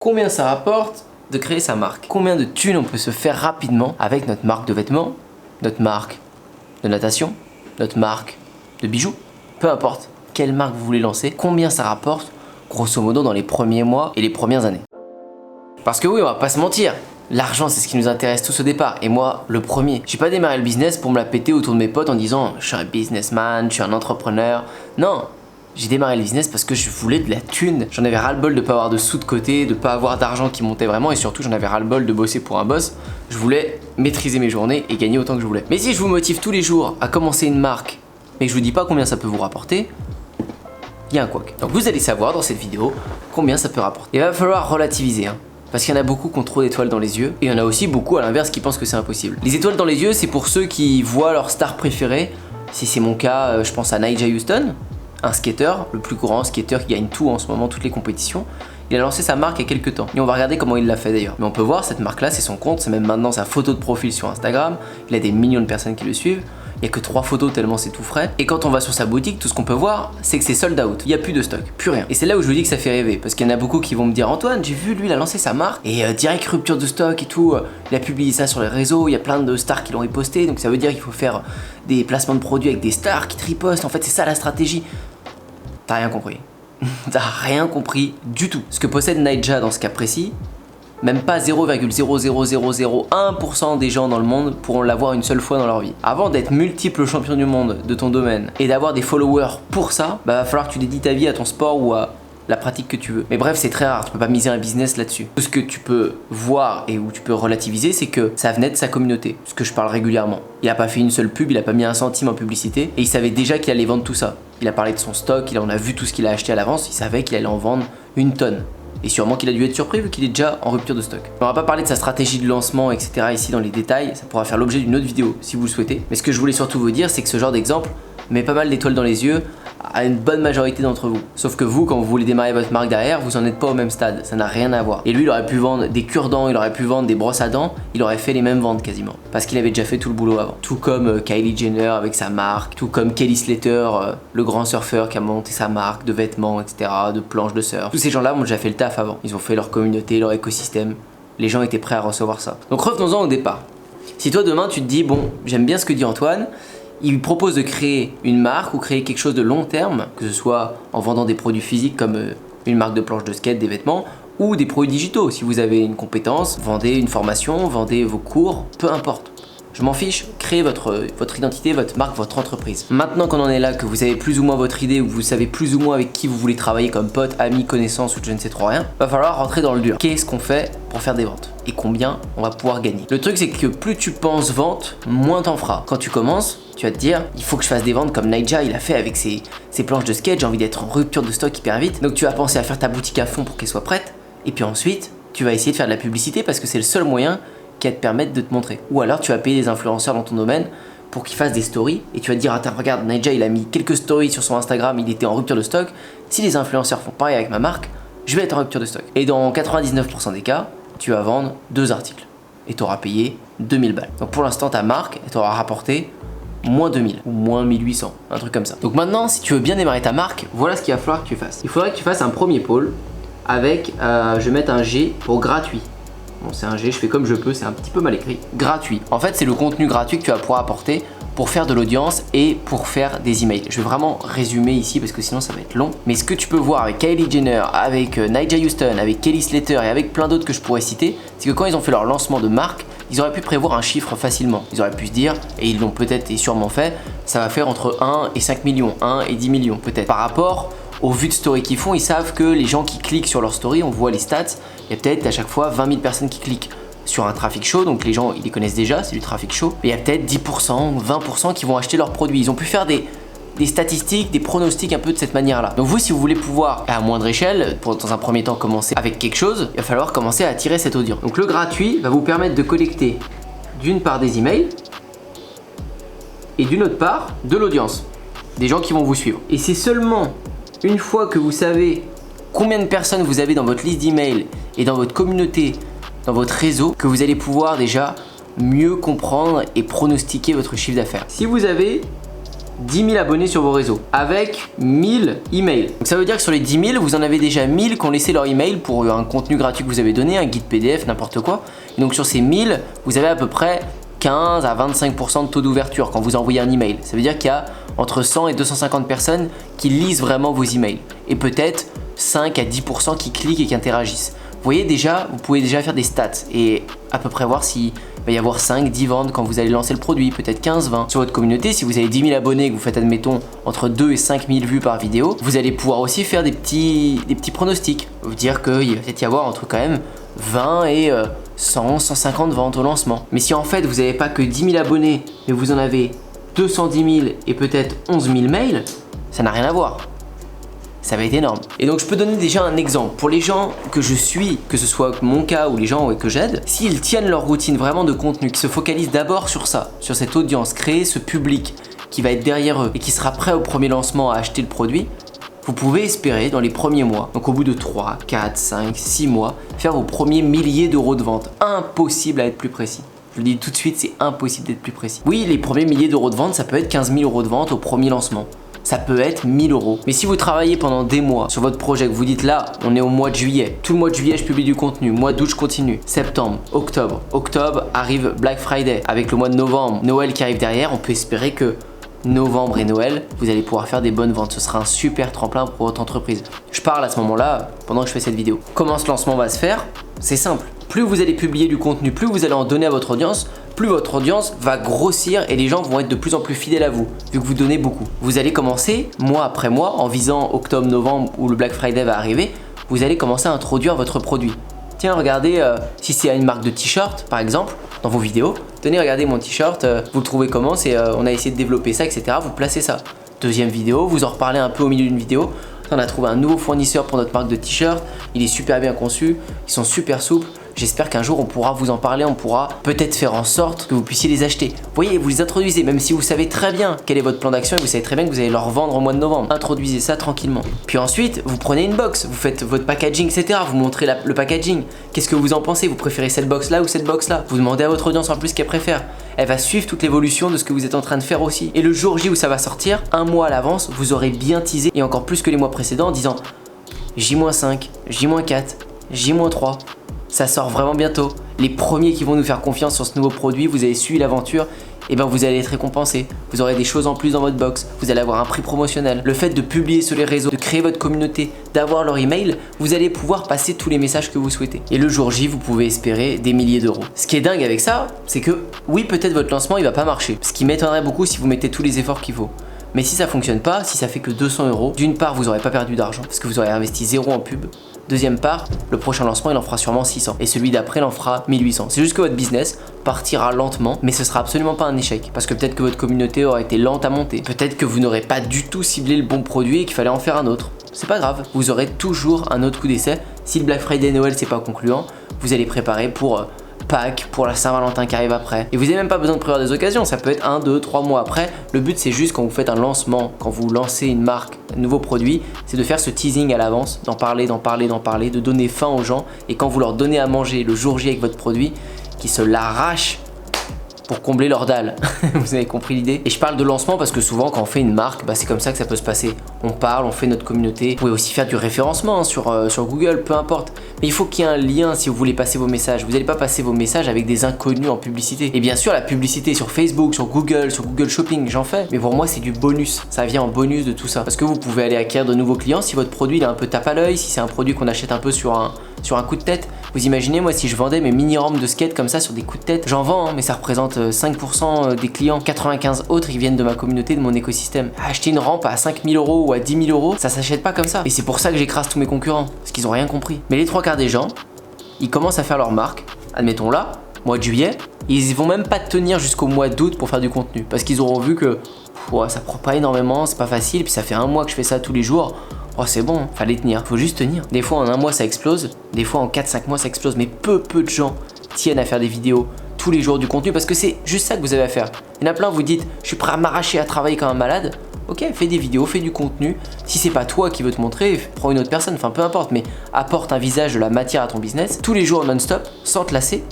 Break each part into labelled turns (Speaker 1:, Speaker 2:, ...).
Speaker 1: Combien ça rapporte de créer sa marque? Combien de thunes on peut se faire rapidement avec notre marque de vêtements, notre marque de natation, notre marque de bijoux? Peu importe quelle marque vous voulez lancer, combien ça rapporte grosso modo dans les premiers mois et les premières années. Parce que oui, on va pas se mentir, l'argent c'est ce qui nous intéresse tous au départ, et moi le premier. J'ai pas démarré le business pour me la péter autour de mes potes en disant je suis un businessman, je suis un entrepreneur. Non, j'ai démarré le business parce que je voulais de la thune. J'en avais ras-le-bol de pas avoir de sous de côté, de pas avoir d'argent qui montait vraiment, et surtout j'en avais ras-le-bol de bosser pour un boss. Je voulais maîtriser mes journées et gagner autant que je voulais. Mais si je vous motive tous les jours à commencer une marque, mais que je vous dis pas combien ça peut vous rapporter, il y a un couac. Donc vous allez savoir dans cette vidéo combien ça peut rapporter. Il va falloir relativiser, hein. Parce qu'il y en a beaucoup qui ont trop d'étoiles dans les yeux, et il y en a aussi beaucoup à l'inverse qui pensent que c'est impossible. Les étoiles dans les yeux, c'est pour ceux qui voient leur star préférée. Si c'est mon cas, je pense à Nyjah Huston, un skater, le plus grand skater qui gagne tout en ce moment, toutes les compétitions. Il a lancé sa marque il y a quelques temps, et on va regarder comment il l'a fait d'ailleurs. Mais on peut voir, cette marque-là, c'est son compte, c'est même maintenant sa photo de profil sur Instagram. Il a des millions de personnes qui le suivent. Il n'y a que 3 photos tellement c'est tout frais. Et quand on va sur sa boutique, tout ce qu'on peut voir, c'est que c'est sold out. Il n'y a plus de stock, plus rien. Et c'est là où je vous dis que ça fait rêver. Parce qu'il y en a beaucoup qui vont me dire Antoine, j'ai vu, lui, il a lancé sa marque. Et direct rupture de stock et tout. Il a publié ça sur les réseaux. Il y a plein de stars qui l'ont reposté. Donc ça veut dire qu'il faut faire des placements de produits avec des stars qui tripostent. En fait, c'est ça la stratégie. T'as rien compris. T'as rien compris du tout. Ce que possède Nyjah dans ce cas précis, même pas 0,00001% des gens dans le monde pourront l'avoir une seule fois dans leur vie. Avant d'être multiple champion du monde de ton domaine et d'avoir des followers pour ça, va falloir que tu dédies ta vie à ton sport ou à la pratique que tu veux. Mais bref, c'est très rare, tu peux pas miser un business là-dessus. Tout ce que tu peux voir et où tu peux relativiser, c'est que ça venait de sa communauté, ce que je parle régulièrement. Il a pas fait une seule pub, il a pas mis un centime en publicité, et il savait déjà qu'il allait vendre tout ça. Il a parlé de son stock, il en a vu tout ce qu'il a acheté à l'avance, il savait qu'il allait en vendre une tonne. Et sûrement qu'il a dû être surpris vu qu'il est déjà en rupture de stock. On va pas parler de sa stratégie de lancement, etc. ici dans les détails, ça pourra faire l'objet d'une autre vidéo si vous le souhaitez. Mais ce que je voulais surtout vous dire, c'est que ce genre d'exemple met pas mal d'étoiles dans les yeux à une bonne majorité d'entre vous. Sauf que vous, quand vous voulez démarrer votre marque derrière, vous en êtes pas au même stade, ça n'a rien à voir. Et lui, il aurait pu vendre des cure-dents, il aurait pu vendre des brosses à dents, il aurait fait les mêmes ventes quasiment. Parce qu'il avait déjà fait tout le boulot avant. Tout comme Kylie Jenner avec sa marque, tout comme Kelly Slater, le grand surfeur qui a monté sa marque de vêtements, etc., de planches de surf. Tous ces gens-là ont déjà fait le taf avant. Ils ont fait leur communauté, leur écosystème. Les gens étaient prêts à recevoir ça. Donc revenons-en au départ. Si toi demain tu te dis, bon, j'aime bien ce que dit Antoine, il propose de créer une marque ou créer quelque chose de long terme, que ce soit en vendant des produits physiques comme une marque de planche de skate, des vêtements, ou des produits digitaux. Si vous avez une compétence, vendez une formation, vendez vos cours, peu importe. Je m'en fiche, créez votre identité, votre marque, votre entreprise. Maintenant qu'on en est là, que vous avez plus ou moins votre idée, ou que vous savez plus ou moins avec qui vous voulez travailler comme pote, ami, connaissance ou je ne sais trop rien, va falloir rentrer dans le dur. Qu'est-ce qu'on fait pour faire des ventes? Et combien on va pouvoir gagner? Le truc c'est que plus tu penses vente, moins t'en feras. Quand tu commences, tu vas te dire, il faut que je fasse des ventes comme Nyjah, il a fait avec ses planches de skate, j'ai envie d'être en rupture de stock hyper vite. Donc tu vas penser à faire ta boutique à fond pour qu'elle soit prête. Et puis ensuite, tu vas essayer de faire de la publicité parce que c'est le seul moyen qui va te permettre de te montrer. Ou alors tu vas payer des influenceurs dans ton domaine pour qu'ils fassent des stories et tu vas te dire, attends, regarde, Nyjah il a mis quelques stories sur son Instagram, il était en rupture de stock. Si les influenceurs font pareil avec ma marque, je vais être en rupture de stock. Et dans 99% des cas, tu vas vendre 2 articles et tu auras payé 2000 balles. Donc pour l'instant, ta marque, elle t'aura rapporté moins 2000 ou moins 1800, un truc comme ça. Donc maintenant, si tu veux bien démarrer ta marque, voilà ce qu'il va falloir que tu fasses. Il faudrait que tu fasses un premier pôle avec, je vais mettre un G pour gratuit. Bon, c'est un G, je fais comme je peux, c'est un petit peu mal écrit. Gratuit. En fait, c'est le contenu gratuit que tu vas pouvoir apporter pour faire de l'audience et pour faire des emails. Je vais vraiment résumer ici parce que sinon ça va être long. Mais ce que tu peux voir avec Kylie Jenner, avec Nyjah Huston, avec Kelly Slater et avec plein d'autres que je pourrais citer, c'est que quand ils ont fait leur lancement de marque, ils auraient pu prévoir un chiffre facilement. Ils auraient pu se dire, et ils l'ont peut-être et sûrement fait, ça va faire entre 1 et 5 millions, 1 et 10 millions peut-être. Par rapport aux vues de story qu'ils font, ils savent que les gens qui cliquent sur leur story, on voit les stats, il y a peut-être à chaque fois 20 000 personnes qui cliquent sur un traffic show, donc les gens ils les connaissent déjà, c'est du traffic show, et il y a peut-être 10% ou 20% qui vont acheter leurs produits. Ils ont pu faire des statistiques, des pronostics un peu de cette manière-là. Donc vous, si vous voulez pouvoir, à moindre échelle, pour dans un premier temps commencer avec quelque chose, il va falloir commencer à attirer cette audience. Donc le gratuit va vous permettre de collecter d'une part des emails et d'une autre part de l'audience, des gens qui vont vous suivre. Et c'est seulement une fois que vous savez combien de personnes vous avez dans votre liste d'emails et dans votre communauté, dans votre réseau, que vous allez pouvoir déjà mieux comprendre et pronostiquer votre chiffre d'affaires. Si vous avez 10 000 abonnés sur vos réseaux avec 1000 emails. Donc ça veut dire que sur les 10 000, vous en avez déjà 1000 qui ont laissé leur email pour un contenu gratuit que vous avez donné, un guide PDF, n'importe quoi. Et donc sur ces 1000, vous avez à peu près 15 à 25% de taux d'ouverture quand vous envoyez un email. Ça veut dire qu'il y a entre 100 et 250 personnes qui lisent vraiment vos emails. Et peut-être 5 à 10% qui cliquent et qui interagissent. Vous voyez déjà, vous pouvez déjà faire des stats et à peu près voir s'il va y avoir 5, 10 ventes quand vous allez lancer le produit, peut-être 15, 20. Sur votre communauté, si vous avez 10 000 abonnés et que vous faites admettons entre 2 et 5 000 vues par vidéo, vous allez pouvoir aussi faire des petits pronostics. Vous dire qu'il va peut-être y avoir entre quand même 20 et 100, 150 ventes au lancement. Mais si en fait vous n'avez pas que 10 000 abonnés mais vous en avez 210 000 et peut-être 11 000 mails, ça n'a rien à voir. Ça va être énorme. Et donc je peux donner déjà un exemple. Pour les gens que je suis, que ce soit mon cas ou les gens que j'aide, s'ils tiennent leur routine vraiment de contenu, qui se focalisent d'abord sur ça, sur cette audience, créer ce public qui va être derrière eux et qui sera prêt au premier lancement à acheter le produit, vous pouvez espérer dans les premiers mois, donc au bout de 3, 4, 5, 6 mois, faire vos premiers milliers d'euros de vente. Impossible à être plus précis. Je le dis tout de suite, c'est impossible d'être plus précis. Oui, les premiers milliers d'euros de vente, ça peut être 15 000 euros de vente au premier lancement. Ça peut être 1000 euros. Mais si vous travaillez pendant des mois sur votre projet, que vous dites là, on est au mois de juillet. Tout le mois de juillet, je publie du contenu. Mois d'août, je continue. Septembre, octobre. Octobre arrive Black Friday. Avec le mois de novembre, Noël qui arrive derrière, on peut espérer que novembre et Noël, vous allez pouvoir faire des bonnes ventes. Ce sera un super tremplin pour votre entreprise. Je parle à ce moment-là pendant que je fais cette vidéo. Comment ce lancement va se faire? C'est simple. Plus vous allez publier du contenu, plus vous allez en donner à votre audience, plus votre audience va grossir et les gens vont être de plus en plus fidèles à vous, vu que vous donnez beaucoup. Vous allez commencer, mois après mois, en visant octobre, novembre où le Black Friday va arriver, vous allez commencer à introduire votre produit. Tiens, regardez, si c'est une marque de t-shirt, par exemple, dans vos vidéos, tenez, regardez mon t-shirt, vous le trouvez comment, on a essayé de développer ça, etc. Vous placez ça. Deuxième vidéo, vous en reparlez un peu au milieu d'une vidéo. On a trouvé un nouveau fournisseur pour notre marque de t-shirt, il est super bien conçu, ils sont super souples. J'espère qu'un jour on pourra vous en parler, on pourra peut-être faire en sorte que vous puissiez les acheter. Vous voyez, vous les introduisez, même si vous savez très bien quel est votre plan d'action et vous savez très bien que vous allez leur vendre au mois de novembre. Introduisez ça tranquillement. Puis ensuite, vous prenez une box, vous faites votre packaging, etc. Vous montrez le packaging. Qu'est-ce que vous en pensez? Vous préférez cette box là ou cette box là? Vous demandez à votre audience en plus ce qu'elle préfère. Elle va suivre toute l'évolution de ce que vous êtes en train de faire aussi. Et le jour J où ça va sortir, un mois à l'avance, vous aurez bien teasé et encore plus que les mois précédents en disant J-5, J-4, J-3. Ça sort vraiment bientôt. Les premiers qui vont nous faire confiance sur ce nouveau produit, vous avez suivi l'aventure, et ben vous allez être récompensé. Vous aurez des choses en plus dans votre box, vous allez avoir un prix promotionnel. Le fait de publier sur les réseaux, de créer votre communauté, d'avoir leur email, vous allez pouvoir passer tous les messages que vous souhaitez. Et le jour J, vous pouvez espérer des milliers d'euros. Ce qui est dingue avec ça, c'est que oui, peut-être votre lancement il va pas marcher. Ce qui m'étonnerait beaucoup si vous mettez tous les efforts qu'il faut. Mais si ça fonctionne pas, si ça fait que 200 euros, d'une part vous n'aurez pas perdu d'argent parce que vous aurez investi 0 en pub. Deuxième part, le prochain lancement il en fera sûrement 600 et celui d'après il en fera 1800. C'est juste que votre business partira lentement, mais ce sera absolument pas un échec parce que peut-être que votre communauté aura été lente à monter, peut-être que vous n'aurez pas du tout ciblé le bon produit et qu'il fallait en faire un autre. C'est pas grave, vous aurez toujours un autre coup d'essai. Si le Black Friday et Noël c'est pas concluant, vous allez préparer pour Pâques, pour la Saint-Valentin qui arrive après. Et vous n'avez même pas besoin de prévoir des occasions, ça peut être 1, 2, 3 mois après. Le but c'est juste quand vous faites un lancement, quand vous lancez une marque, un nouveau produit, c'est de faire ce teasing à l'avance, d'en parler, de donner faim aux gens. Et quand vous leur donnez à manger le jour J avec votre produit, qu'ils se l'arrachent pour combler leur dalle. Vous avez compris l'idée? Et je parle de lancement parce que souvent quand on fait une marque, c'est comme ça que ça peut se passer. On parle, on fait notre communauté. Vous pouvez aussi faire du référencement sur Google, peu importe. Mais il faut qu'il y ait un lien si vous voulez passer vos messages. Vous n'allez pas passer vos messages avec des inconnus en publicité. Et bien sûr, la publicité sur Facebook, sur Google Shopping, j'en fais. Mais pour moi, c'est du bonus. Ça vient en bonus de tout ça. Parce que vous pouvez aller acquérir de nouveaux clients si votre produit il est un peu tape à l'œil, si c'est un produit qu'on achète un peu sur un coup de tête. Vous imaginez, moi, si je vendais mes mini-rampes de skate comme ça sur des coups de tête, j'en vends, mais ça représente 5% des clients. 95 autres, ils viennent de ma communauté, de mon écosystème. Acheter une rampe à 5000 euros ou à 10 000 euros, ça s'achète pas comme ça. Et c'est pour ça que j'écrase tous mes concurrents, parce qu'ils ont rien compris. Mais les trois quarts des gens, ils commencent à faire leur marque, admettons là, mois de juillet, ils vont même pas tenir jusqu'au mois d'août pour faire du contenu, parce qu'ils auront vu que ça prend pas énormément, c'est pas facile, puis ça fait un mois que je fais ça tous les jours. Oh c'est bon, fallait tenir, faut juste tenir. Des fois en un mois ça explose, des fois en 4-5 mois ça explose, mais peu de gens tiennent à faire des vidéos tous les jours du contenu parce que c'est juste ça que vous avez à faire. Il y en a plein, vous dites, je suis prêt à m'arracher à travailler comme un malade. Ok, fais des vidéos, fais du contenu. Si c'est pas toi qui veux te montrer, prends une autre personne, enfin peu importe, mais apporte un visage de la matière à ton business tous les jours non-stop, sans te lasser.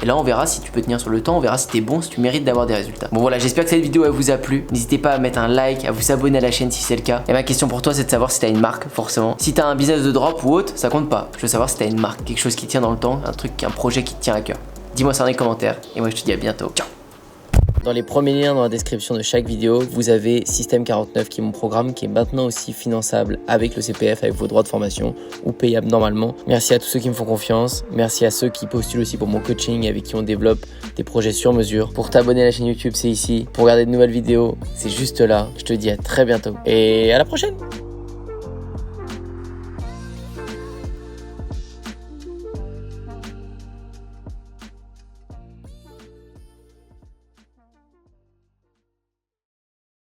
Speaker 1: Et là on verra si tu peux tenir sur le temps, on verra si t'es bon, si tu mérites d'avoir des résultats. Bon voilà, j'espère que cette vidéo elle vous a plu. N'hésitez pas à mettre un like, à vous abonner à la chaîne si c'est le cas. Et ma question pour toi c'est de savoir si t'as une marque, forcément. Si t'as un business de drop ou autre, ça compte pas. Je veux savoir si t'as une marque, quelque chose qui tient dans le temps, un projet qui te tient à cœur. Dis-moi ça dans les commentaires et moi je te dis à bientôt. Ciao. Dans les premiers liens dans la description de chaque vidéo, vous avez Système 49 qui est mon programme qui est maintenant aussi finançable avec le CPF, avec vos droits de formation ou payable normalement. Merci à tous ceux qui me font confiance. Merci à ceux qui postulent aussi pour mon coaching et avec qui on développe des projets sur mesure. Pour t'abonner à la chaîne YouTube, c'est ici. Pour regarder de nouvelles vidéos, c'est juste là. Je te dis à très bientôt et à la prochaine.